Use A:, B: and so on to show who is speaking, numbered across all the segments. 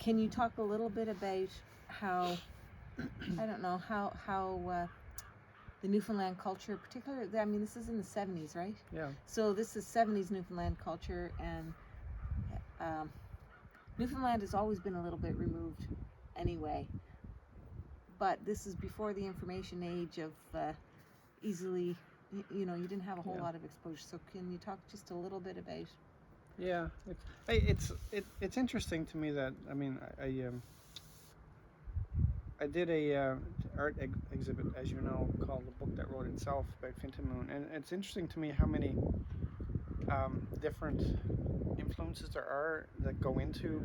A: can you talk a little bit about how, I don't know, how the Newfoundland culture, particularly, I mean, this is in the 70s, right?
B: Yeah.
A: So this is 70s Newfoundland culture, and Newfoundland has always been a little bit removed anyway. But this is before the information age of easily, you didn't have a whole lot of exposure. So can you talk just a little bit about?
B: Yeah, it's interesting to me that, I mean, I did a art exhibit, as you know, called The Book That Wrote Itself by Finton Moon, and it's interesting to me how many different influences there are that go into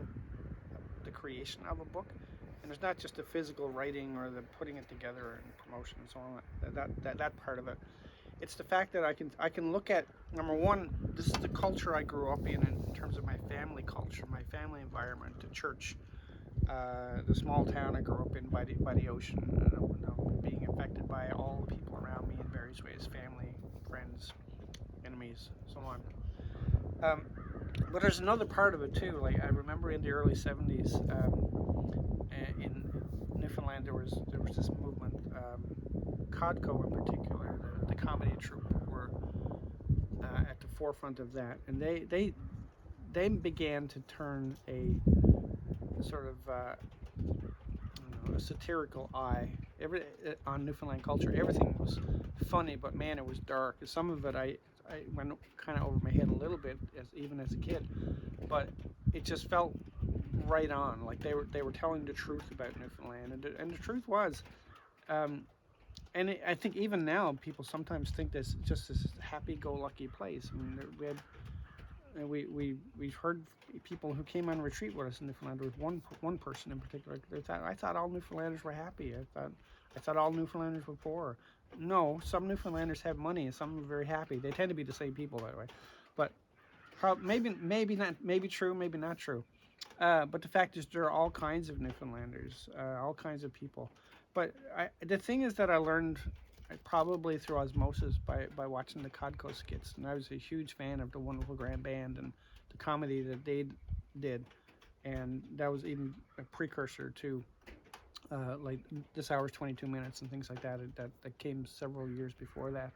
B: the creation of a book. And there's not just the physical writing or the putting it together and promotion and so on. That part of it. It's the fact that I can look at, number one, this is the culture I grew up in terms of my family culture, my family environment, the church, the small town I grew up in by the ocean, being affected by all the people around me in various ways, family, friends, enemies, so on. But there's another part of it too. Like, I remember in the early 70s, in Newfoundland, there was this movement, Codco in particular, the comedy troupe, were at the forefront of that, and they began to turn a sort of a satirical eye on Newfoundland culture. Everything was funny, but man, it was dark. Some of it I went kind of over my head a little bit, even as a kid, but it just felt right on. Like they were telling the truth about Newfoundland, and the truth was, and I think even now people sometimes think this just this happy-go-lucky place. I mean, we've heard people who came on retreat with us in Newfoundland. There was one person in particular. I thought all Newfoundlanders were happy. I thought all Newfoundlanders were poor. No, some Newfoundlanders have money and some are very happy. They tend to be the same people, by the way, but maybe not, maybe true, maybe not true. But the fact is, there are all kinds of Newfoundlanders, all kinds of people. But the thing is that I learned probably through osmosis by watching the Codco skits, and I was a huge fan of the Wonderful Grand Band and the comedy that they did, and that was even a precursor to like This Hour's 22 Minutes and things like that. That came several years before that,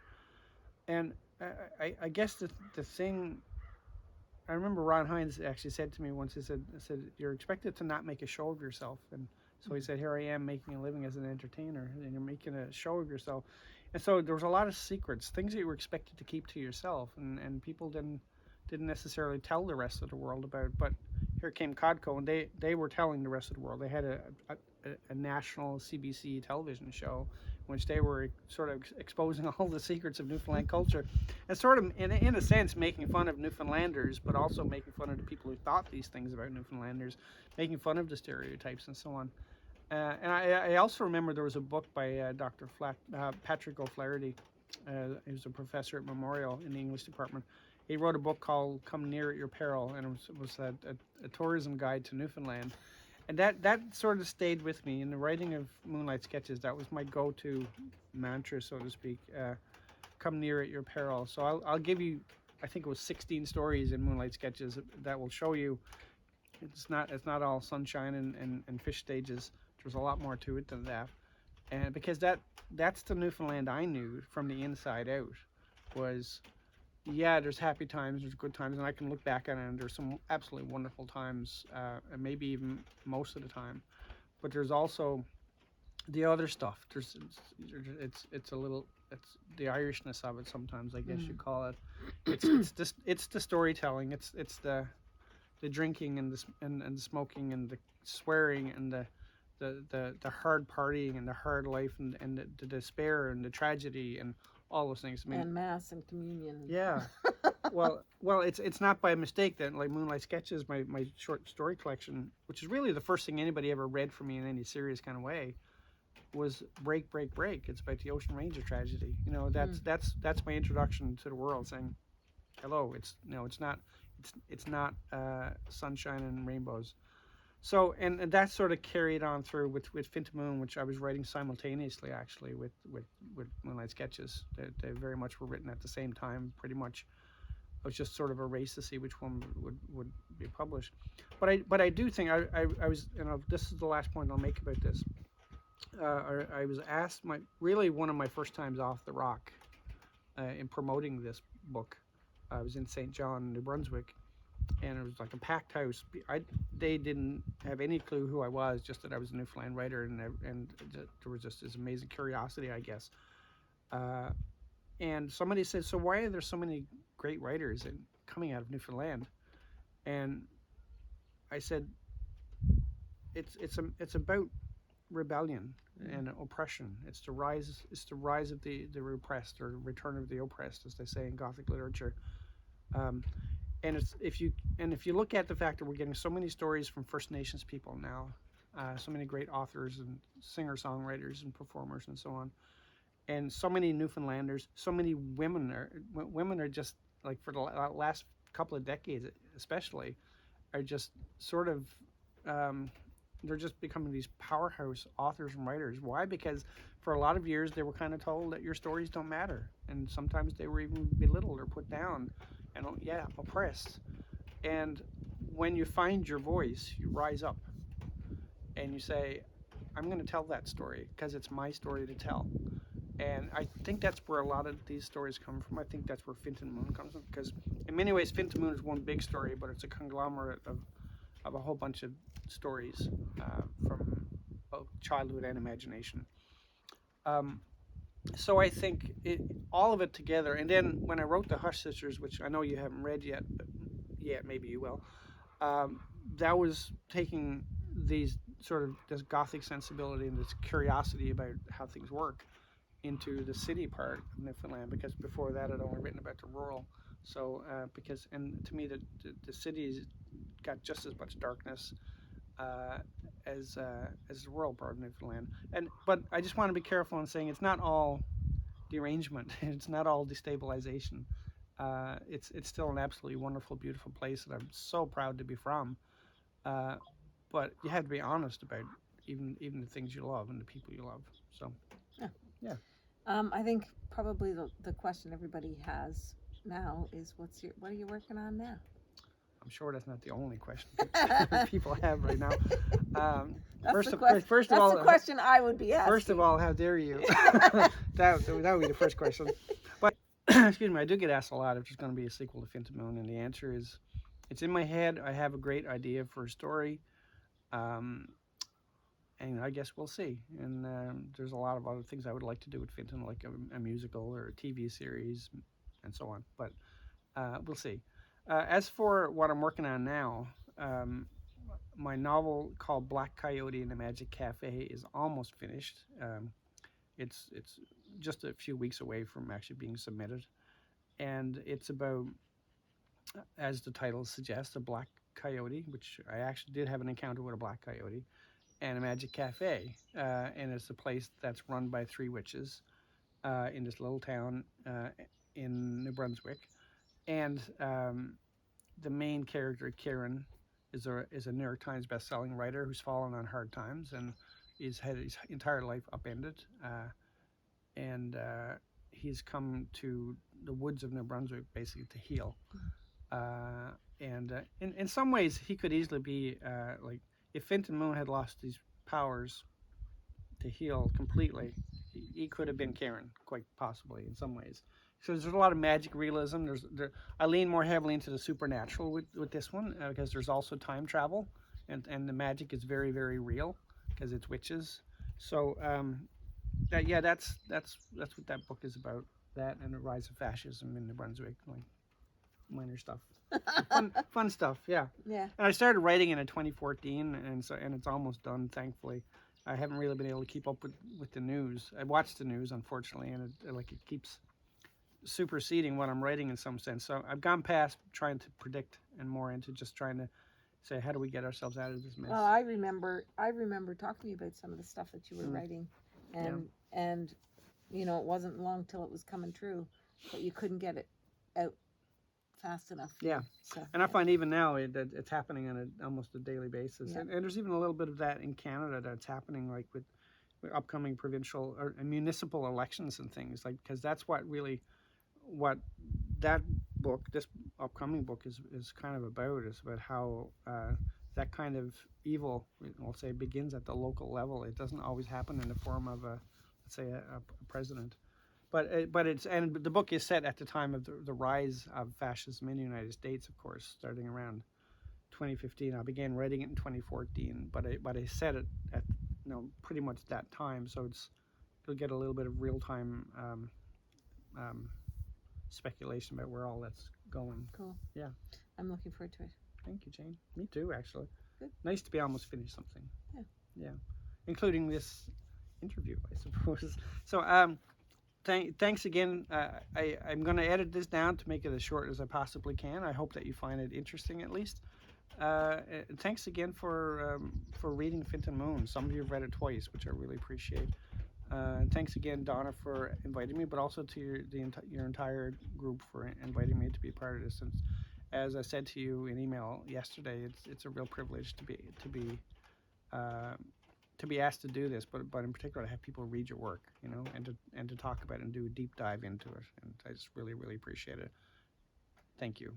B: and I guess the thing. I remember Ron Hines actually said to me once. He said, "You're expected to not make a show of yourself," and so he said, "Here I am making a living as an entertainer, and you're making a show of yourself." And so there was a lot of secrets, things that you were expected to keep to yourself, and people didn't necessarily tell the rest of the world about. But here came Codco, and they were telling the rest of the world. They had a national CBC television show, in which they were sort of exposing all the secrets of Newfoundland culture, and sort of in a sense making fun of Newfoundlanders, but also making fun of the people who thought these things about Newfoundlanders, making fun of the stereotypes and so on. And I also remember there was a book by Dr. Patrick O'Flaherty. He was a professor at Memorial in the English department. He wrote a book called "Come Near at Your Peril," and it was a tourism guide to Newfoundland. And that sort of stayed with me in the writing of Moonlight Sketches. That was my go-to mantra, so to speak. Come near at your peril. So I'll give you, I think it was 16 stories in Moonlight Sketches that will show you it's not all sunshine and fish stages. There's a lot more to it than that. And because that's the Newfoundland I knew from the inside out. Was, yeah, there's happy times, there's good times, and I can look back at it and there's some absolutely wonderful times, and maybe even most of the time. But there's also the other stuff. It's a little, it's the Irishness of it sometimes, I guess you call it. It's the storytelling. It's the drinking and the smoking and the swearing and the hard partying and the hard life and the despair and the tragedy and all those things.
A: I mean, and mass and communion.
B: Yeah. well, it's not by mistake that like Moonlight Sketches, my short story collection, which is really the first thing anybody ever read from me in any serious kind of way, was Break, Break, Break. It's about the Ocean Ranger tragedy. You know, that's my introduction to the world, saying, hello, it's not sunshine and rainbows. So, and that sort of carried on through with Finton Moon, which I was writing simultaneously, actually, with Moonlight Sketches. They very much were written at the same time, pretty much. I was just sort of a race to see which one would be published. But I do think I was, this is the last point I'll make about this. I was asked really one of my first times off the rock in promoting this book. I was in St. John, New Brunswick, and it was like a packed house. They didn't have any clue who I was, just that I was a Newfoundland writer, and there was just this amazing curiosity, I guess. And somebody said, "So why are there so many great writers coming out of Newfoundland?" And I said, "It's about rebellion and oppression. It's the rise of the repressed, or return of the oppressed, as they say in Gothic literature." And if you look at the fact that we're getting so many stories from First Nations people now, so many great authors and singer-songwriters and performers and so on, and so many Newfoundlanders, so many women are just, like, for the last couple of decades especially, are just sort of they're just becoming these powerhouse authors and writers. Why? Because for a lot of years they were kind of told that your stories don't matter, and sometimes they were even belittled or put down and oppressed. And when you find your voice, you rise up and you say, I'm going to tell that story because it's my story to tell. And I think that's where a lot of these stories come from. I think that's where Finton Moon comes from, because in many ways Finton Moon is one big story, but it's a conglomerate of a whole bunch of stories from both childhood and imagination. So I think all of it together, and then when I wrote the Hush Sisters, which I know you haven't read yet, but maybe you will, that was taking this Gothic sensibility and this curiosity about how things work into the city part of Newfoundland, because before that I'd only written about the rural. So and to me the city's got just as much darkness as the rural part of Newfoundland. But I just want to be careful in saying it's not all derangement. It's not all destabilization. It's still an absolutely wonderful, beautiful place that I'm so proud to be from. But you have to be honest about even the things you love and the people you love. So, yeah.
A: I think probably the question everybody has now is, what are you working on now?
B: I'm sure that's not the only question people have right now.
A: That's the question I would be asking.
B: First of all, how dare you? that would be the first question. But excuse me, I do get asked a lot if there's going to be a sequel to Finton Moon, and the answer is, it's in my head. I have a great idea for a story, and I guess we'll see. And there's a lot of other things I would like to do with Finton, like a musical or a TV series, and so on. But we'll see. As for what I'm working on now, my novel called Black Coyote and the Magic Cafe is almost finished. It's just a few weeks away from actually being submitted, and it's about, as the title suggests, a black coyote, which I actually did have an encounter with a black coyote, and a magic cafe, and it's a place that's run by 3 witches in this little town in New Brunswick. And the main character, Kieran, is a New York Times best-selling writer who's fallen on hard times, and he's had his entire life upended. And he's come to the woods of New Brunswick basically to heal. And in some ways, he could easily be like, if Finton Moon had lost these powers to heal completely, he could have been Kieran, quite possibly, in some ways. So there's a lot of magic realism. I lean more heavily into the supernatural with this one, because there's also time travel, and the magic is very, very real because it's witches. So that's what that book is about. That and the rise of fascism in New Brunswick, like minor stuff, fun stuff. Yeah. And I started writing it in 2014, and it's almost done. Thankfully, I haven't really been able to keep up with the news. I watch the news, unfortunately, and it keeps superseding what I'm writing in some sense. So I've gone past trying to predict and more into just trying to say, how do we get ourselves out of this mess?
A: Well, I remember talking to you about some of the stuff that you were writing, and it wasn't long till it was coming true, but you couldn't get it out fast enough.
B: Yeah.
A: So,
B: and I find even now that it's happening on almost a daily basis. And there's even a little bit of that in Canada that's happening, like with upcoming provincial or municipal elections and things, like, because that's what that book, this upcoming book is kind of about is about how that kind of evil, we'll say, begins at the local level. It doesn't always happen in the form of let's say, a president. But it's, and the book is set at the time of the rise of fascism in the United States, of course, starting around 2015. I began writing it in 2014, but I set it at pretty much that time. So you'll get a little bit of real time speculation about where all that's going.
A: Cool.
B: Yeah.
A: I'm looking forward to it.
B: Thank you, Jane. Me too, actually.
A: Good.
B: Nice to be almost finished something.
A: Yeah.
B: Yeah. Including this interview, I suppose. So, thanks again. I'm going to edit this down to make it as short as I possibly can. I hope that you find it interesting, at least. Thanks again for reading Finton Moon. Some of you have read it twice, which I really appreciate. Thanks again, Donna, for inviting me, but also to your entire group for inviting me to be part of this. And as I said to you in email yesterday, it's a real privilege to be asked to do this, but in particular to have people read your work, and to talk about it and do a deep dive into it. And I just really, really appreciate it. Thank you.